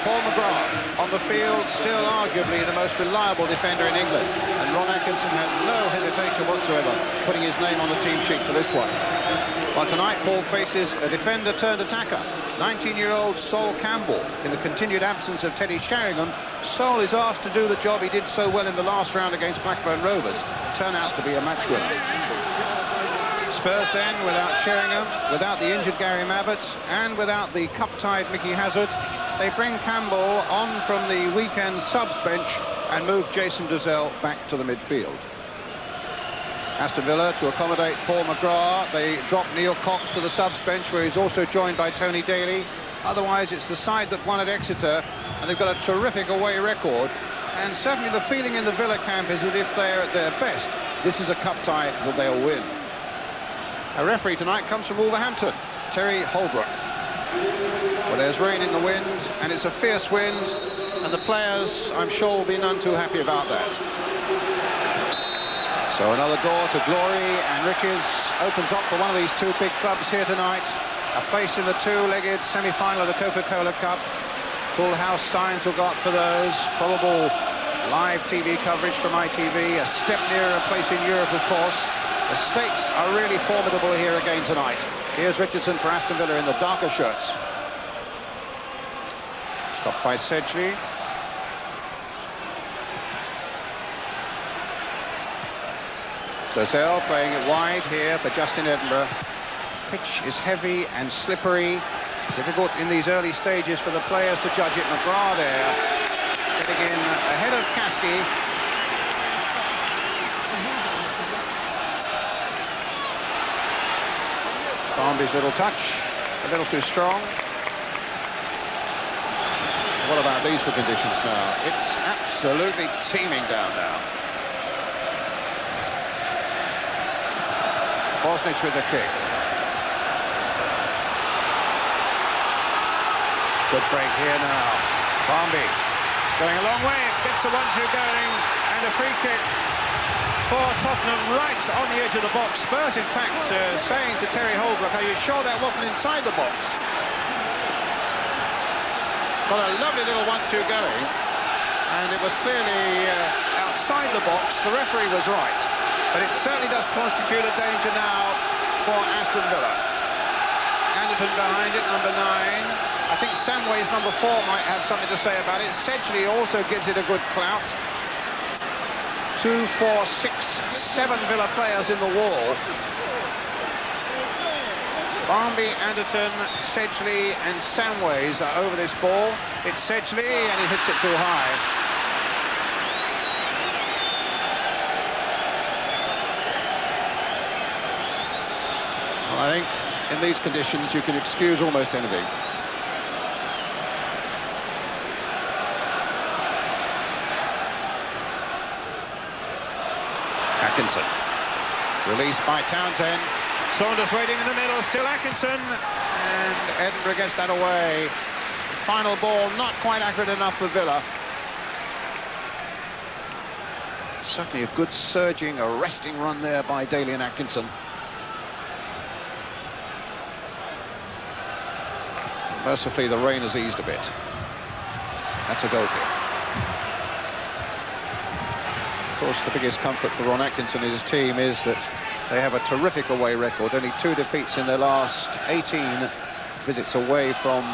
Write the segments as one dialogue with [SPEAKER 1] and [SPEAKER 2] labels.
[SPEAKER 1] Paul McGrath on the field, still arguably the most reliable defender in England. And Ron Atkinson had no hesitation whatsoever putting his name on the team sheet for this one. Well, tonight Paul faces a defender-turned-attacker, 19-year-old Sol Campbell. In the continued absence of Teddy Sheringham, Sol is asked to do the job he did so well in the last round against Blackburn Rovers, turn out to be a match winner. Spurs then, without Sheringham, without the injured Gary Mabbutt, and without the cup-tied Mickey Hazard, they bring Campbell on from the weekend subs bench and move Jason Dozzell back to the midfield. Aston Villa, to accommodate Paul McGrath, they drop Neil Cox to the subs bench, where he's also joined by Tony Daly. Otherwise, it's the side that won at Exeter, and they've got a terrific away record. And certainly the feeling in the Villa camp is that if they're at their best, this is a cup tie that they'll win. A referee tonight comes from Wolverhampton, Terry Holbrook. Well, there's rain in the wind, and it's a fierce wind, and the players, I'm sure, will be none too happy about that. So another door to glory and riches opens up for one of these two big clubs here tonight. A place in the two-legged semi-final of the Coca-Cola Cup. Full house signs will go up for those. Probable live TV coverage from ITV. A step nearer a place in Europe, of course. The stakes are really formidable here again tonight. Here's Richardson for Aston Villa in the darker shirts. Stopped by Sedgley. Dozzell playing it wide here for Justin Edinburgh. Pitch is heavy and slippery. Difficult in these early stages for the players to judge it. McGrath there, getting in ahead of Caskey. Barmby's little touch, a little too strong. What about these for conditions now? It's absolutely teeming down now. Bosnich with the kick. Good break here now. Barmby going a long way, gets a 1-2 going, and a free kick for Tottenham right on the edge of the box. Spurs, in fact, saying to Terry Holbrook, are you sure that wasn't inside the box? Got a lovely little 1-2 going, and it was clearly outside the box. The referee was right, but it certainly does constitute a danger now for Aston Villa. Anderton behind it, number 9. I think Samway's number 4 might have something to say about it. Sedgley also gives it a good clout. 2, 4, 6, 7 Villa players in the wall. Barmby, Anderton, Sedgley and Samways are over this ball. It's Sedgley and he hits it too high. Well, I think in these conditions you can excuse almost anything. Atkinson, released by Townsend. Saunders waiting in the middle, still Atkinson, and Edinburgh gets that away. Final ball not quite accurate enough for Villa. Certainly a good surging, arresting run there by Daly and Atkinson. Mercifully, the rain has eased a bit. That's a goal kick. Of course, the biggest comfort for Ron Atkinson and his team is that they have a terrific away record. Only 2 defeats in their last 18 visits away from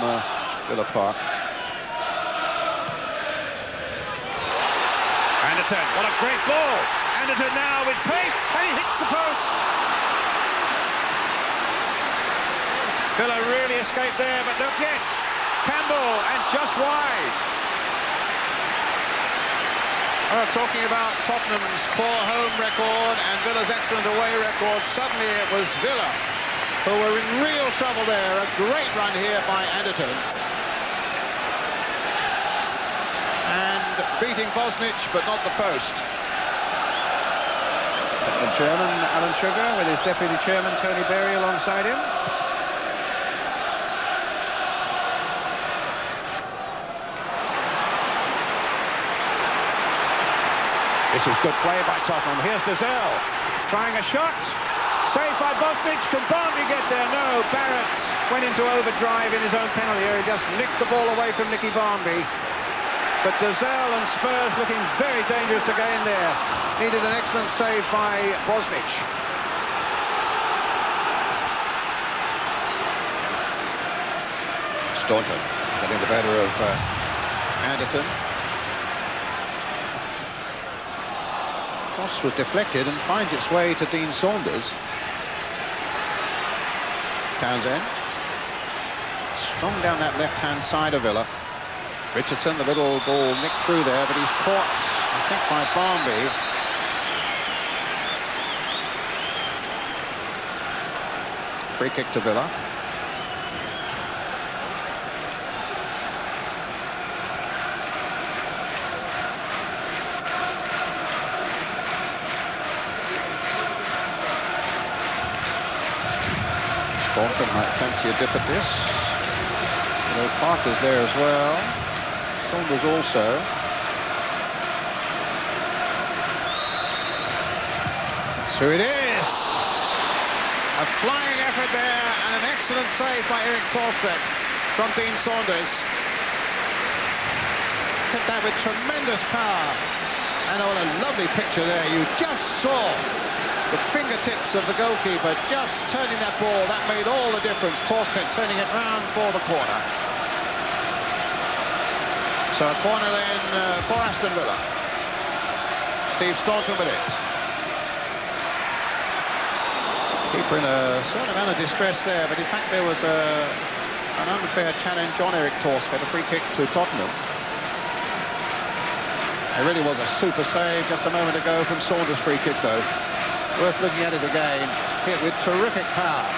[SPEAKER 1] Villa Park. Anderton, what a great ball! Anderton now with pace, and he hits the post! Villa really escaped there, but not yet. Campbell, and just wide. Well, talking about Tottenham's poor home record and Villa's excellent away record, suddenly it was Villa who were in real trouble there. A great run here by Anderton. And beating Bosnich, but not the post. The chairman, Alan Sugar, with his deputy chairman, Tony Berry, alongside him. This is good play by Tottenham. Here's Dozzell trying a shot. Saved by Bosnich. Can Barnby get there? No. Barrett went into overdrive in his own penalty area. He just nicked the ball away from Nicky Barnby. But Dozell and Spurs looking very dangerous again there. Needed an excellent save by Bosnich. Staunton getting the better of Anderton. Cross was deflected and finds its way to Dean Saunders. Townsend. Strong down that left-hand side of Villa. Richardson, the little ball nicked through there, but he's caught, I think, by Barnby. Free kick to Villa. Staunton might fancy a dip at this. Parker's there as well. Saunders also. That's who it is. A flying effort there and an excellent save by Erik Thorstvedt from Dean Saunders. Hit that with tremendous power. And what a lovely picture there. You just saw the fingertips of the goalkeeper just turning that ball. That made all the difference. Thorstvedt turning it round for the corner. So a corner then for Aston Villa. Steve Staunton with it. Keeper in a certain amount of distress there, but in fact there was an unfair challenge on Erik Thorstvedt, a free kick to Tottenham. It really was a super save just a moment ago from Saunders' free kick though. Worth looking at it again. Hit with terrific power.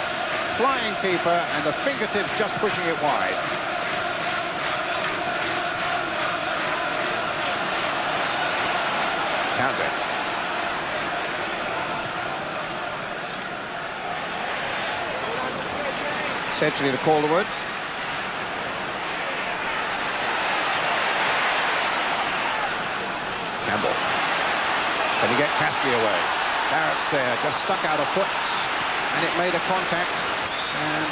[SPEAKER 1] Flying keeper and the fingertips just pushing it wide. Townsend. Sedgley to Calderwood. Campbell. Can he get Caskey away? Barrett's there, just stuck out a foot, and it made a contact, and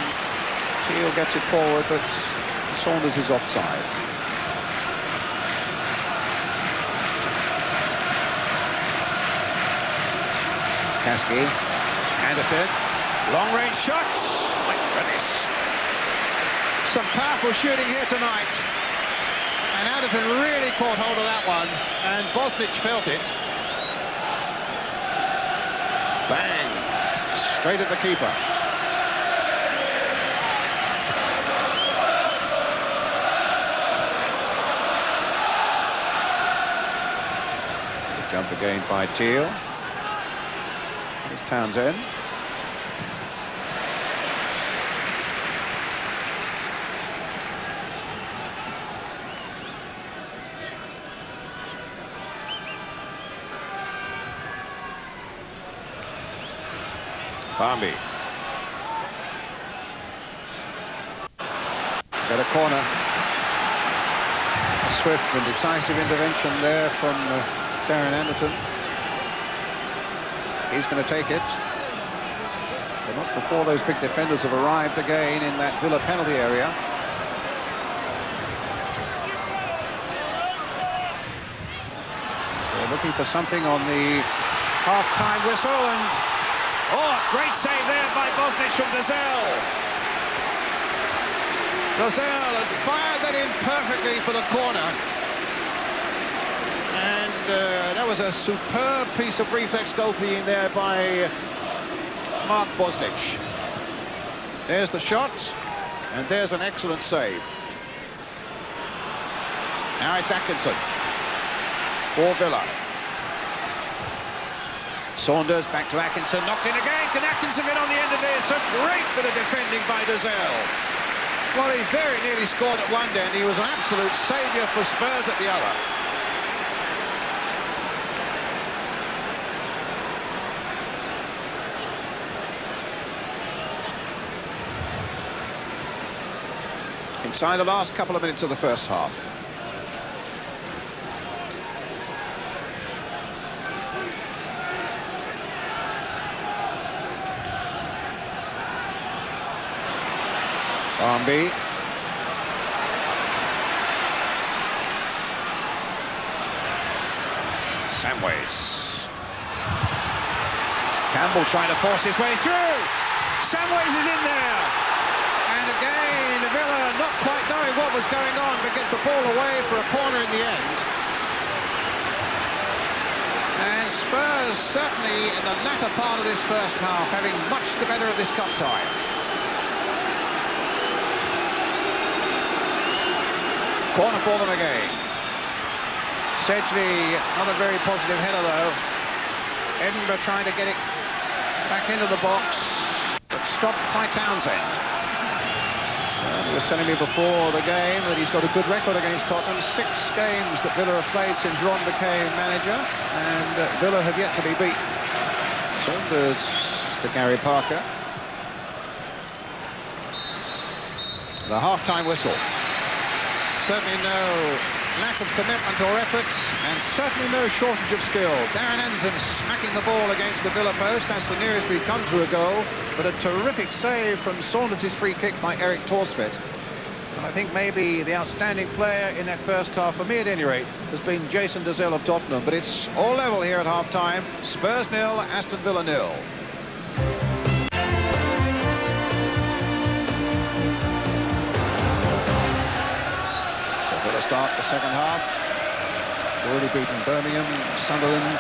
[SPEAKER 1] Teal gets it forward, but Saunders is offside. Caskey, Anderton, long-range shots. My goodness. Some powerful shooting here tonight. And Anderton really caught hold of that one, and Bosnich felt it. Bang! Straight at the keeper. Good jump again by Teal. Here's Townsend. Barnby. Got a corner. A swift and decisive intervention there from Darren Anderton. He's going to take it. But not before those big defenders have arrived again in that Villa penalty area. They're looking for something on the half-time whistle, and oh, great save there by Bosnich from Dozell. Dozell had fired that in perfectly for the corner. And that was a superb piece of reflex goalkeeping there by Mark Bosnich. There's the shot, and there's an excellent save. Now it's Atkinson for Villa. Saunders back to Atkinson, knocked in again. Can Atkinson get on the end of this? A great bit of defending by Dozell. Well, he very nearly scored at one end. He was an absolute saviour for Spurs at the other. Inside the last couple of minutes of the first half. Barnby. Samways. Campbell trying to force his way through. Samways is in there. And again, Villa not quite knowing what was going on, but get the ball away for a corner in the end. And Spurs certainly in the latter part of this first half having much the better of this cup tie. Corner for them again. Sedgley, not a very positive header though. Edinburgh trying to get it back into the box, but stopped by Townsend. Well, he was telling me before the game that he's got a good record against Tottenham. 6 games that Villa have played since Ron became manager, and Villa have yet to be beaten. Saunders to Gary Parker. The half-time whistle. Certainly no lack of commitment or effort, and certainly no shortage of skill. Darren Anderton smacking the ball against the Villa post. That's the nearest we've come to a goal, but a terrific save from Saunders' free kick by Eric Torsvedt. And I think maybe the outstanding player in that first half, for me at any rate, has been Jason Dazelle of Tottenham. But it's all level here at half-time. Spurs 0, Aston Villa 0. Start the second half. Already beaten Birmingham, Sunderland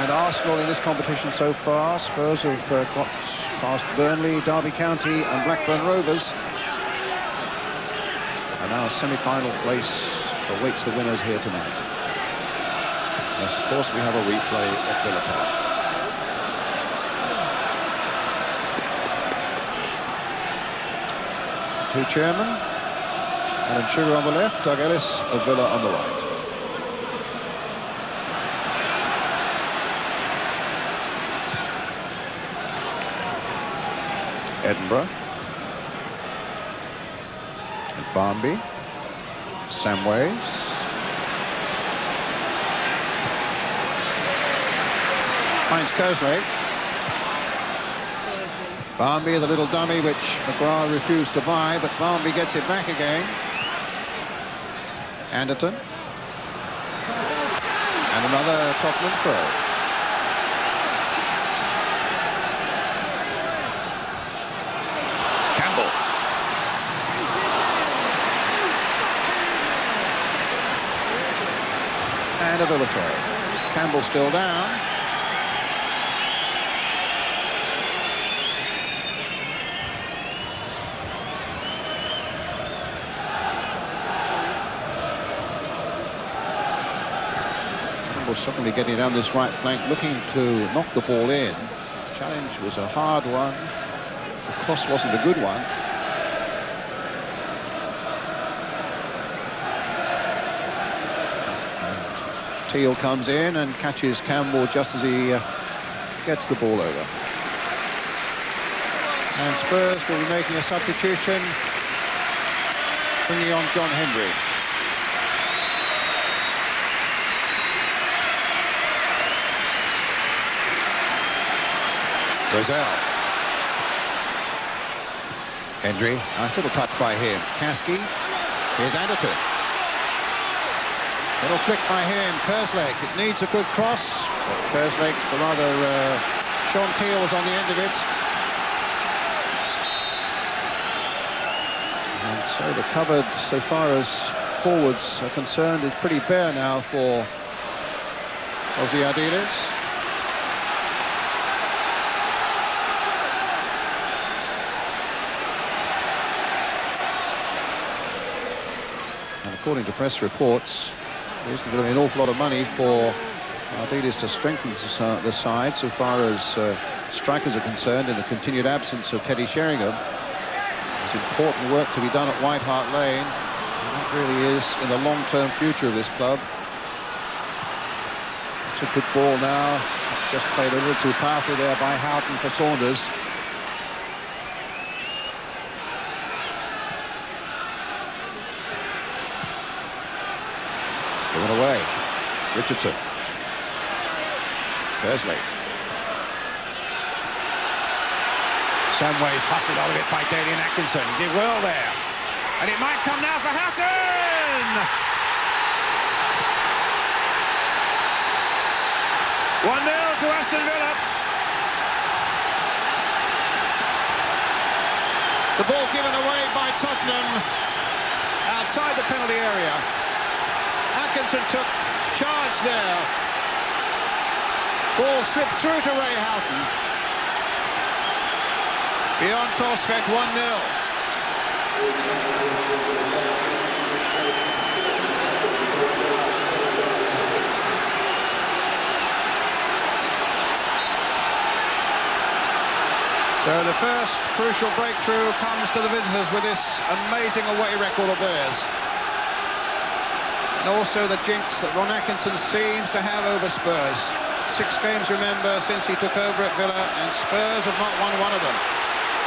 [SPEAKER 1] and Arsenal in this competition so far. Spurs have got past Burnley, Derby County and Blackburn Rovers. And now a semi-final place awaits the winners here tonight. Yes, of course we have a replay at Villa Park. Two chairmen. Alan Sugar on the left, Doug Ellis of Villa on the right. Edinburgh. And Barnby. Samways. Finds Kerslake. Barnby, the little dummy which McGrath refused to buy, but Barnby gets it back again. Anderton. And another Tottenham throw. Campbell. And a Villa throw. Campbell still down. Suddenly getting down this right flank, looking to knock the ball in. The challenge was a hard one. The cross wasn't a good one. And Teal comes in and catches Campbell just as he gets the ball over. And Spurs will be making a substitution, bringing on John Hendry. Brazil. Hendry, nice little touch by him. Kasky, here's Anderton. Little flick by him, Kerslake. It needs a good cross, but Kerslake, or rather Sean Teal was on the end of it. And so the cupboard, so far as forwards are concerned, is pretty bare now for Ozzy Ardiles. According to press reports, there's going to be an awful lot of money for Ardiles to strengthen the side so far as strikers are concerned in the continued absence of Teddy Sheringham. There's important work to be done at White Hart Lane, and that really is in the long-term future of this club. It's a good ball now. Just played a little too powerfully there by Houghton for Saunders. Given away. Richardson. Kerslake. Samways hustled out of it by Dalian Atkinson. Did well there. And it might come now for Houghton! 1-0 to Aston Villa. The ball given away by Tottenham outside the penalty area. Atkinson took charge there. Ball slipped through to Ray Houghton. Beyond Torsvet, 1-0. So the first crucial breakthrough comes to the visitors with this amazing away record of theirs. And also the jinx that Ron Atkinson seems to have over Spurs. 6 games, remember, since he took over at Villa, and Spurs have not won one of them.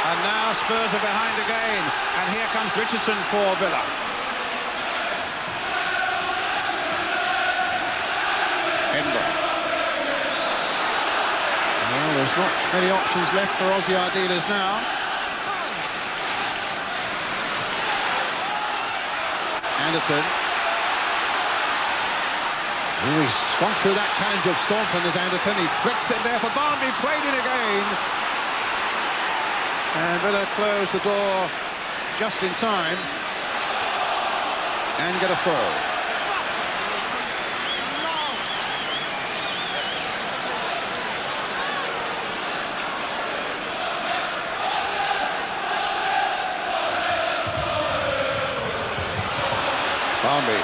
[SPEAKER 1] And now Spurs are behind again, and here comes Richardson for Villa. Edinburgh. Well, there's not many options left for Aussie Ardealers now. Anderton. Oh, he's gone through that challenge of Staunton as Anderton. He flicked it there for Barnby, played it again. And Villa close the door just in time and get a throw. Barnby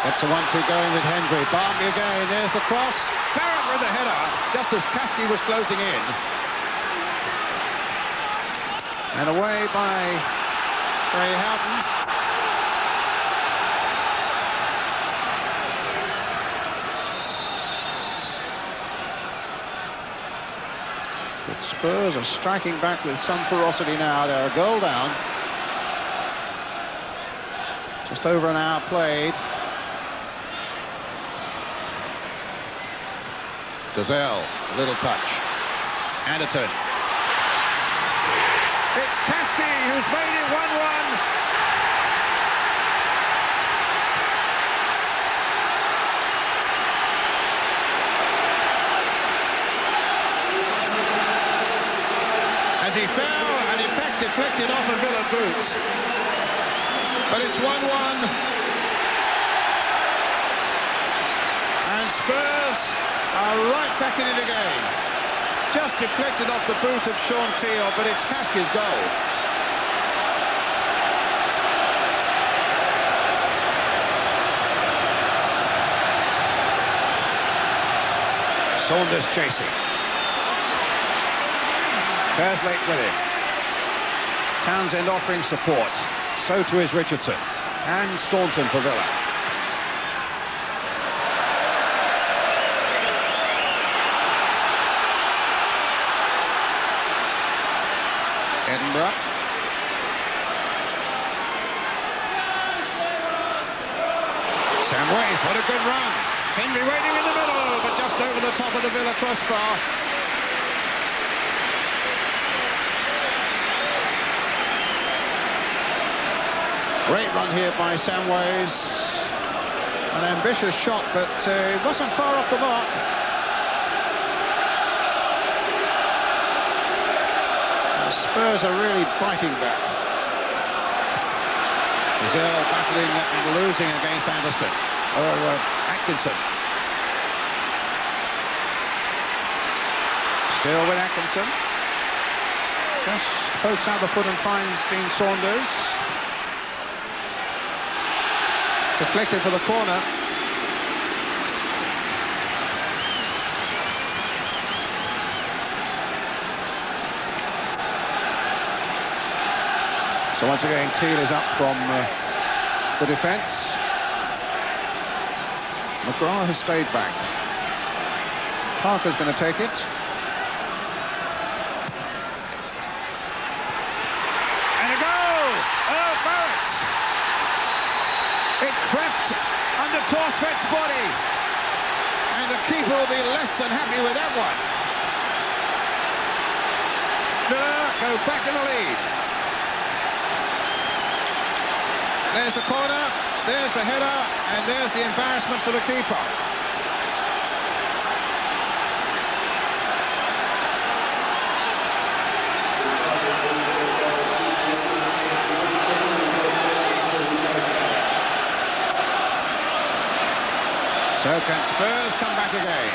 [SPEAKER 1] gets a 1-2 going with Hendry. Barnby again, there's the cross. Barrett with the header, just as Kasky was closing in. And away by Ray Houghton. But Spurs are striking back with some ferocity now. They're a goal down. Just over an hour played. Gazelle, little touch. Anderton. It's Kasky who's made it 1-1. As he fell and in fact deflected off a Villa boot. But it's 1-1. And Spurs are right back in it again. Just deflected off the boot of Sean Teal, but it's Kasky's goal. Saunders chasing. Kerslake with him. Townsend offering support. So too is Richardson. And Staunton for Villa. Edinburgh. Samways, what a good run. Henry waiting in the middle, but just over the top of the Villa crossbar. Great run here by Samways. An ambitious shot, but it wasn't far off the mark. Spurs are really biting back. Gazelle battling and losing against Anderson, or Atkinson. Still with Atkinson. Just pokes out the foot and finds Dean Saunders. Deflected for the corner. So once again, Teal is up from the defence. McGrath has stayed back. Parker's going to take it. And a goal! Oh, Barrett! It crept under Torsvet's body. And the keeper will be less than happy with that one. Villa go back in the lead. There's the corner, there's the header, and there's the embarrassment for the keeper. So can Spurs come back again?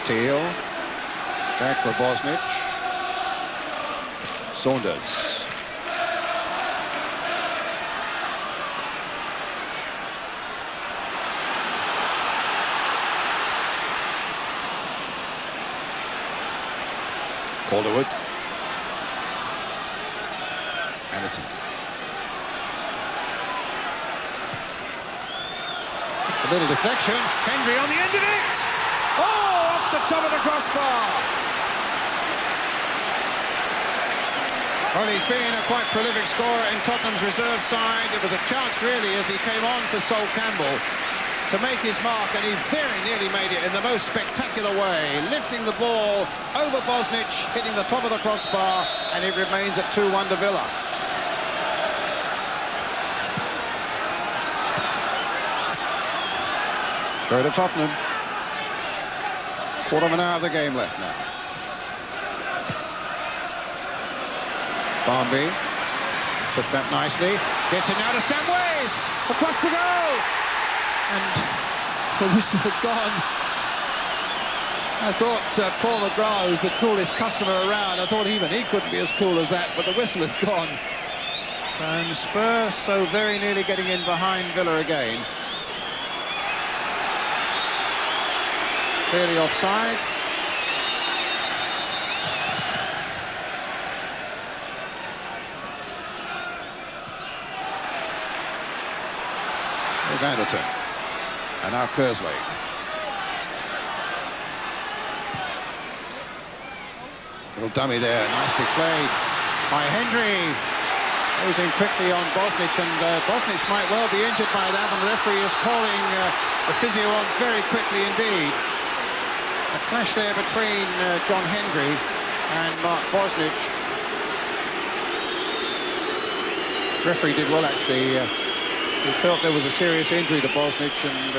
[SPEAKER 1] Teal, back for Bosnich. Saunders. Calderwood. Anderson. A little deflection. Hendry on the end of it. Oh, off the top of the crossbar. Well, he's been a quite prolific scorer in Tottenham's reserve side. It was a chance, really, as he came on for Sol Campbell to make his mark, and he very nearly made it in the most spectacular way, lifting the ball over Bosnich, hitting the top of the crossbar, and it remains at 2-1 to Villa. Throw to Tottenham. Quarter of an hour of the game left now. Barmby took that nicely. Gets it now to Samways. Across the goal. And the whistle had gone. I thought Paul McGrath, who's the coolest customer around, I thought even he couldn't be as cool as that, but the whistle had gone. And Spurs so very nearly getting in behind Villa again. Clearly offside. There's Anderton. And now Kersley. Little dummy there, nicely played by Hendry. Goes in quickly on Bosnich, and Bosnich might well be injured by that, and the referee is calling the physio on very quickly indeed. A clash there between John Hendry and Mark Bosnich. Referee did well, actually. He felt there was a serious injury to Bosnich, and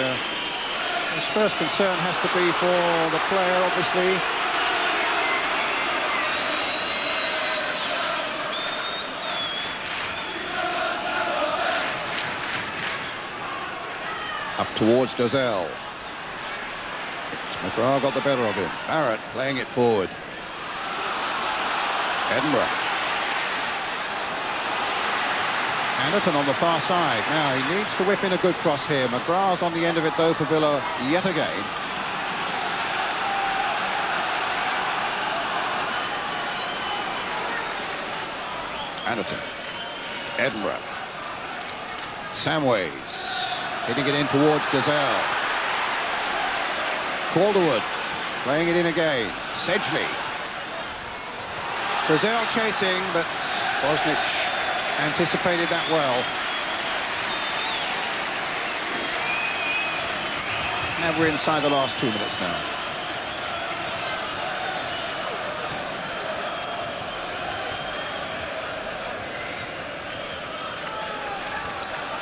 [SPEAKER 1] his first concern has to be for the player, obviously. Up towards Dozel. McGrath got the better of him. Barrett playing it forward. Edinburgh. Anderton on the far side. Now he needs to whip in a good cross here. McGrath's on the end of it though for Villa yet again. Anderton. Edinburgh. Samways. Hitting it in towards Dozel. Calderwood playing it in again. Sedgley. Dozel chasing, but Bosnich anticipated that well. And we're inside the last 2 minutes now.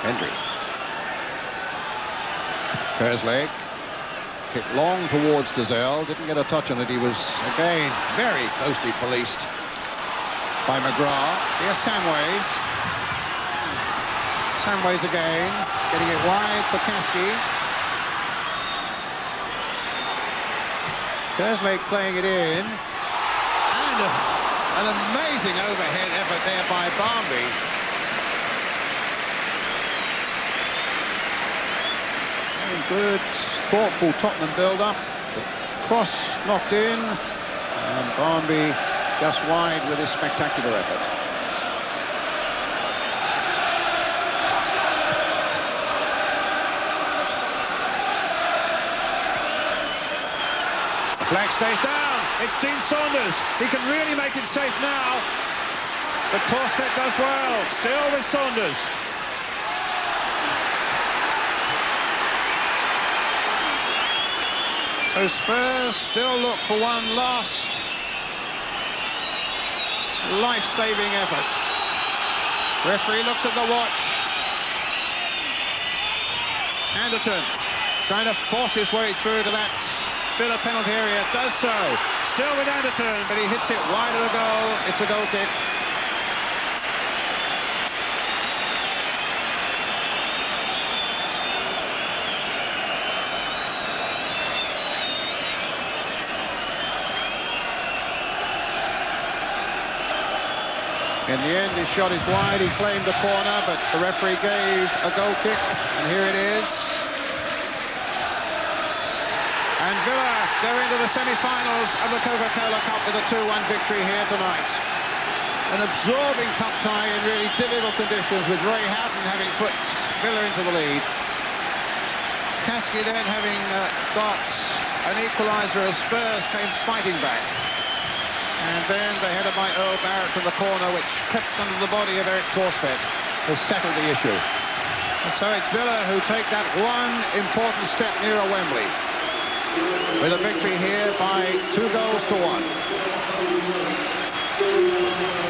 [SPEAKER 1] Hendry. Kersley. Hit long towards Dozel. Didn't get a touch on it. He was, again, very closely policed by McGrath. Here's Samways. Samways again. Getting it wide for Kasky. Kersley playing it in. And an amazing overhead effort there by Barmby. Good, thoughtful Tottenham build-up. Cross knocked in, and Barmby just wide with his spectacular effort. The flag stays down. It's Dean Saunders. He can really make it safe now. But Corset does well. Still with Saunders. So Spurs still look for one last life-saving effort. Referee looks at the watch. Anderton trying to force his way through to that Villa penalty area. Does so. Still with Anderton, but he hits it wide of the goal. It's a goal kick. In the end, his shot is wide. He claimed the corner, but the referee gave a goal kick, and here it is. And Villa go into the semi-finals of the Coca-Cola Cup with a 2-1 victory here tonight. An absorbing cup tie in really difficult conditions, with Roy Houghton having put Villa into the lead. Kasky then having got an equaliser as Spurs came fighting back. And then the header by Earl Barrett from the corner, which crept under the body of Eric Torsfeld, has settled the issue. And so it's Villa who take that one important step nearer Wembley, with a victory here by 2-1.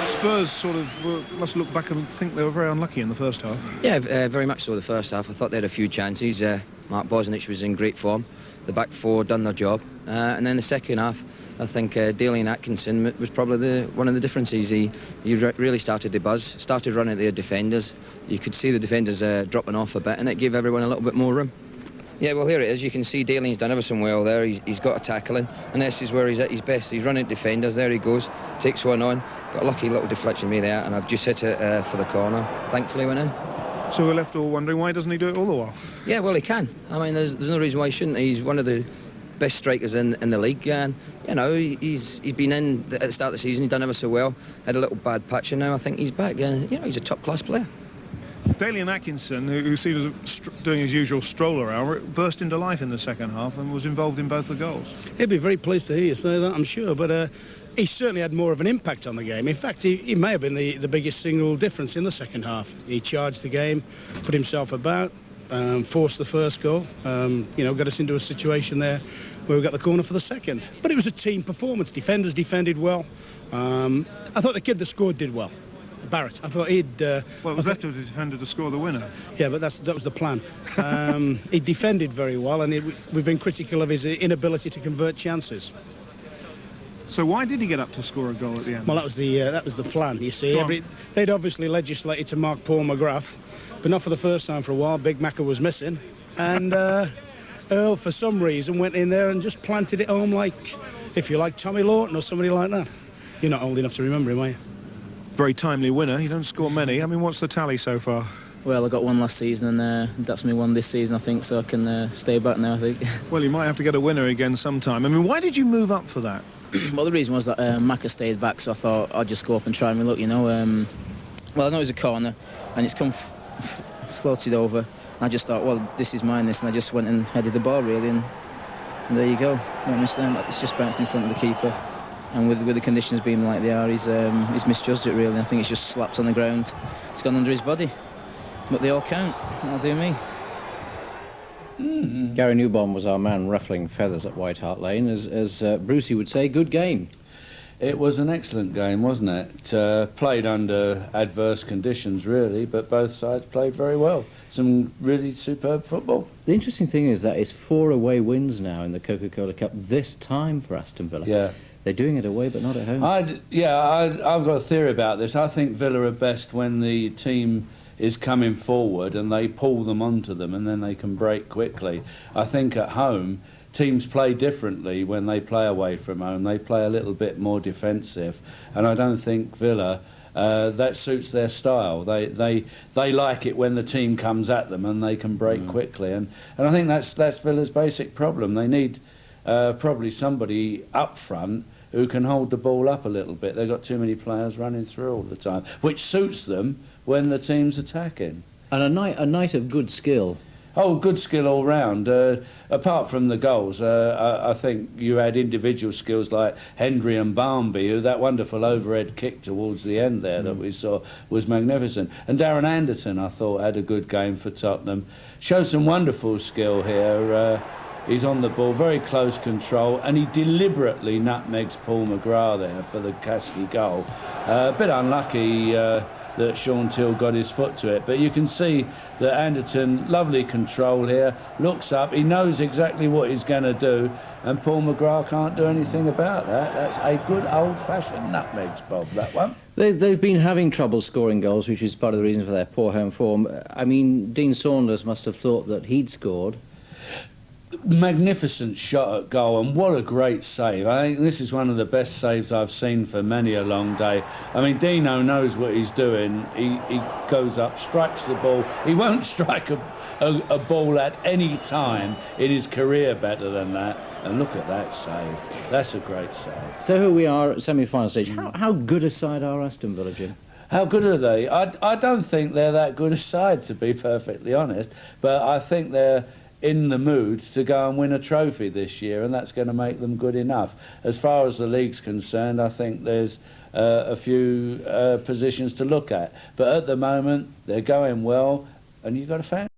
[SPEAKER 2] Spurs sort of must look back and think they were very unlucky in the first half.
[SPEAKER 3] Yeah, very much so the first half. I thought they had a few chances. Mark Bosnich was in great form. The back four done their job. And then the second half, I think Daly and Atkinson was probably one of the differences. He really started to buzz, started running at their defenders. You could see the defenders dropping off a bit, and it gave everyone a little bit more room. Yeah, well, here it is. You can see Daly's done ever so well there. He's got a tackling, and this is where he's at his best. He's running at defenders. There he goes, takes one on. Got a lucky little deflection me there, and I've just hit it for the corner. Thankfully went in.
[SPEAKER 2] So we're left all wondering, why doesn't he do it all the while?
[SPEAKER 3] Yeah, well, he can. I mean, there's no reason why he shouldn't. He's one of the best strikers in the league, and you know, he's been in at the start of the season. He's done ever so well. Had a little bad patch, and now I think he's back, and you know, he's a top class player.
[SPEAKER 2] Daly and Atkinson, who seems doing his usual stroll around, burst into life in the second half and was involved in both the goals.
[SPEAKER 4] He'd be very pleased to hear you say that, I'm sure, but he certainly had more of an impact on the game. In fact, he may have been the biggest single difference in the second half. He charged the game, put himself about, forced the first goal, you know, got us into a situation there where we got the corner for the second. But it was a team performance. Defenders defended well. I thought the kid that scored did well. Barrett. I thought he'd...
[SPEAKER 2] well, it was left to the defender to score the winner.
[SPEAKER 4] Yeah, but that was the plan. He defended very well, and we've been critical of his inability to convert chances.
[SPEAKER 2] So why did he get up to score a goal at the end?
[SPEAKER 4] Well, that was the plan, you see. They'd obviously legislated to mark Paul McGrath, but not for the first time for a while. Big Macca was missing, and Earl, for some reason, went in there and just planted it home like, if you like, Tommy Lawton or somebody like that. You're not old enough to remember him, are you?
[SPEAKER 2] Very timely winner. You don't score many. I mean, what's the tally so far?
[SPEAKER 5] Well, I got one last season, and that's me one this season, I think, so I can stay back now, I think.
[SPEAKER 2] Well, you might have to get a winner again sometime. I mean, why did you move up for that?
[SPEAKER 5] Well, the reason was that Macca stayed back, so I thought I'd just go up and try my luck, you know. Well, I know it was a corner, and it's come floated over, and I just thought, well, this is mine, and I just went and headed the ball, really, and there you go. It's just bounced in front of the keeper. And with the conditions being like they are, he's misjudged it, really. I think it's just slapped on the ground. It's gone under his body. But they all count. That'll do me.
[SPEAKER 6] Gary Newborn was our man ruffling feathers at White Hart Lane. As Brucey would say, good game.
[SPEAKER 7] It was an excellent game, wasn't it? Played under adverse conditions, really, but both sides played very well. Some really superb football.
[SPEAKER 6] The interesting thing is that it's 4 away wins now in the Coca-Cola Cup this time for Aston Villa.
[SPEAKER 7] Yeah.
[SPEAKER 6] They're doing it away, but not at home.
[SPEAKER 7] I've got a theory about this. I think Villa are best when the team is coming forward and they pull them onto them, and then they can break quickly. I think at home, teams play differently when they play away from home. They play a little bit more defensive, and I don't think Villa, that suits their style. They like it when the team comes at them and they can break quickly, and I think that's Villa's basic problem. They need probably somebody up front who can hold the ball up a little bit. They've got too many players running through all the time, which suits them when the team's attacking.
[SPEAKER 6] And a night of good skill.
[SPEAKER 7] Oh, good skill all round. Apart from the goals, I think you had individual skills like Hendry and Barmby, who that wonderful overhead kick towards the end there that we saw was magnificent. And Darren Anderton, I thought, had a good game for Tottenham. Showed some wonderful skill here. He's on the ball, very close control, and he deliberately nutmegs Paul McGrath there for the Kasky goal. A bit unlucky that Sean Till got his foot to it, but you can see that Anderton, lovely control here, looks up, he knows exactly what he's going to do, and Paul McGrath can't do anything about that. That's a good old-fashioned nutmegs, Bob, that one.
[SPEAKER 6] They've been having trouble scoring goals, which is part of the reason for their poor home form. I mean, Dean Saunders must have thought that he'd scored.
[SPEAKER 7] Magnificent shot at goal, and what a great save. I think this is one of the best saves I've seen for many a long day. I mean, Dino knows what he's doing. He goes up, strikes the ball. He won't strike a ball at any time in his career better than that. And look at that save. That's a great save.
[SPEAKER 6] So here we are at semi-final stage. How good a side are Aston Villa, Jim?
[SPEAKER 7] How good are they? I don't think they're that good a side, to be perfectly honest, but I think they're in the mood to go and win a trophy this year, and that's going to make them good enough. As far as the league's concerned, I think there's a few positions to look at, but at the moment they're going well, and you've got a fan.